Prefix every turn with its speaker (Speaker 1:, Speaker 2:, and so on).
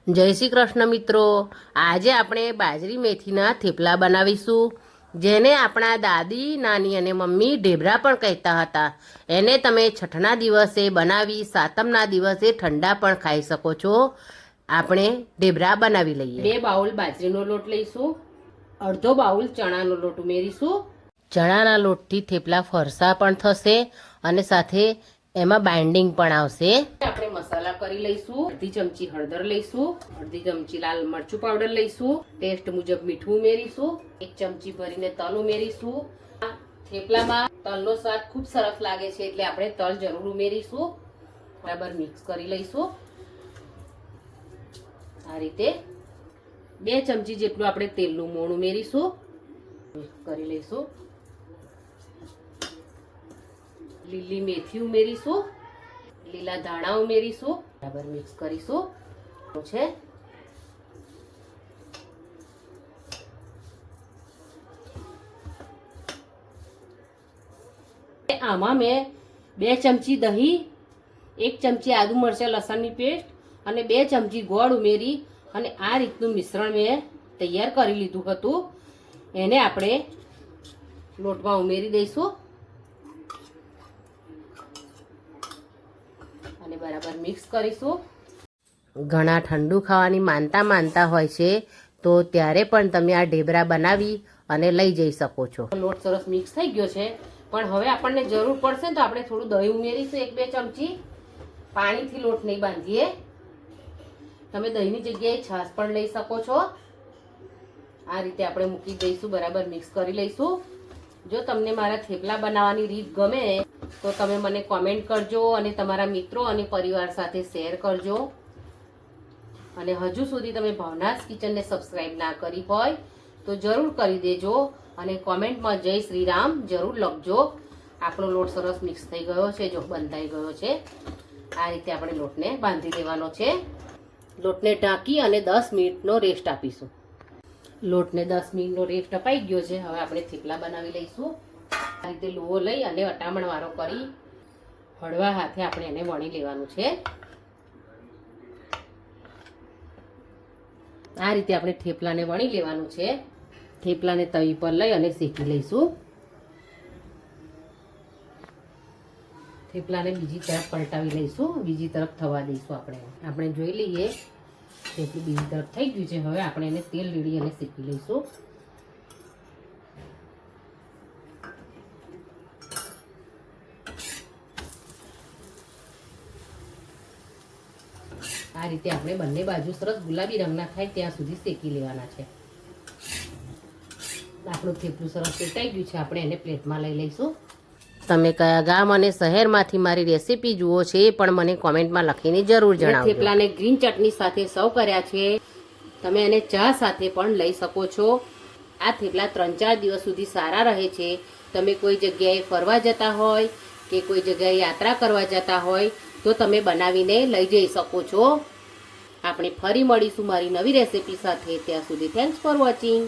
Speaker 1: જય શ્રી કૃષ્ણ મિત્રો, આજે આપણે બાજરી મેથીના થેપલા બનાવીશું, જેને આપણા દાદી, નાની અને મમ્મી ઢેબરા પણ કહેતા હતા. એને તમે છઠના દિવસે બનાવી સાતમના દિવસે ઠંડા પણ ખાઈ શકો છો. આપણે ઢેબરા બનાવી લઈએ. 2 બાઉલ બાજરીનો લોટ લઈશું, અડધો બાઉલ ચણાનો લોટ ઉમેરીશું. ચણાના લોટથી થેપલા ફરસા પણ થશે અને સાથે એમાં બાઇન્ડિંગ પણ આવશે. આપણે મસાલા કરી લઈશું. અડધી ચમચી હળદર લઈશું, અડધી ચમચી લાલ મરચું પાવડર લઈશું, ટેસ્ટ મુજબ મીઠું ઉમેરીશું, 1 ચમચી ભરીને તલ ઉમેરીશું. થેપલામાં તલનો સ્વાદ ખૂબ સરસ લાગે છે, એટલે આપણે તલ જરૂર ઉમેરીશું. બરાબર મિક્સ કરી લઈશું. આ રીતે 2 ચમચી જેટલું આપણે તેલનું મોણ ઉમેરીશું. મિક્સ કરી લઈશું. લીલી મેથી ઉમેરીશું, લીલા ધાણા ઉમેરીશું. બરાબર મિક્સ કરીશું. છે આમાં મેં 2 ચમચી દહીં, 1 ચમચી આદુ મરચાં લસણની પેસ્ટ અને 2 ચમચી ગોળ ઉમેરી અને આ રીતનું મિશ્રણ મેં તૈયાર કરી લીધું હતું. એને આપણે લોટમાં ઉમેરી દઈશું અને બરાબર મિક્સ કરીશું. ઘણા ઠંડુ ખાવાની માનતા હોય છે, તો ત્યારે પણ તમે આ ઢેબરા બનાવી અને લઈ જઈ શકો છો. લોટ સરસ મિક્સ થઈ ગયો છે, પણ હવે આપણને જરૂર પડશે તો આપણે થોડું દહીં ઉમેરીશું, 1-2 ચમચી. પાણીથી લોટ નહીં બાંધીએ. તમે દહીંની જગ્યાએ છાશ પણ લઈ શકો છો. આ રીતે આપણે મૂકી દઈશું. બરાબર મિક્સ કરી લઈશું. જો તમને મારા થેપલા બનાવવાની રીત ગમે તો તમે મને કોમેન્ટ કરજો અને તમારા મિત્રો અને પરિવાર સાથે શેર કરજો. અને હજુ સુધી તમે ભાવનાસ કિચનને સબસ્ક્રાઇબ ના કરી હોય તો જરૂર કરી દેજો અને કોમેન્ટમાં જય શ્રી રામ જરૂર લખજો. આપણો લોટ સરસ મિક્સ થઈ ગયો છે, જો બંધાઈ ગયો છે. આ રીતે આપણે લોટને બાંધી દેવાનો છે. લોટને ઢાંકી અને 10 મિનિટનો રેસ્ટ આપીશું. લોટને 10 મિનિટનો રેસ્ટ અપાઈ ગયો છે. હવે આપણે થેપલા બનાવી લઈશું. આ રીતે લુવો લઈ અને અટામણ વાળો કરી હળવા હાથે આપણે એને વણી લેવાનું છે. આ રીતે આપણે થેપલાને વણી લેવાનું છે. થેપલાને તવી પર લઈ અને શેકી લઈશું. થેપલાને બીજી તરફ પલટાવી લઈશું, બીજી તરફ થવા દઈશું. આપણે જોઈ લઈએ થેપલું બીજી તરફ થઈ ગયું છે. હવે આપણે એને તેલ રેડી અને શેકી લઈશું. આ રીતે આપણે બંને બાજુ સરસ ગુલાબી રંગના થાય ત્યાં સુધી શેકી લેવાના છે. આપણું થેપલું સરસ શેકાઈ ગયું છે. આપણે એને પ્લેટમાં લઈ લઈશું. તમે કયા ગામ અને શહેરમાંથી મારી રેસીપી જુઓ છે એ પણ મને કોમેન્ટમાં લખીને જરૂર જણાવજો. થેપલાને ગ્રીન ચટણી સાથે સર્વ કર્યા છે. તમે એને ચા સાથે પણ લઈ શકો છો. આ થેપલા 3-4 દિવસ સુધી સારા રહે છે. તમે કોઈ જગ્યાએ ફરવા જતા હોય કે કોઈ જગ્યાએ યાત્રા કરવા જતા હોય તો તમે બનાવીને લઈ જઈ શકો છો. આપણે ફરી મળીશું મારી નવી રેસીપી સાથે. ત્યાં સુધી થેન્ક્સ ફોર વોચિંગ.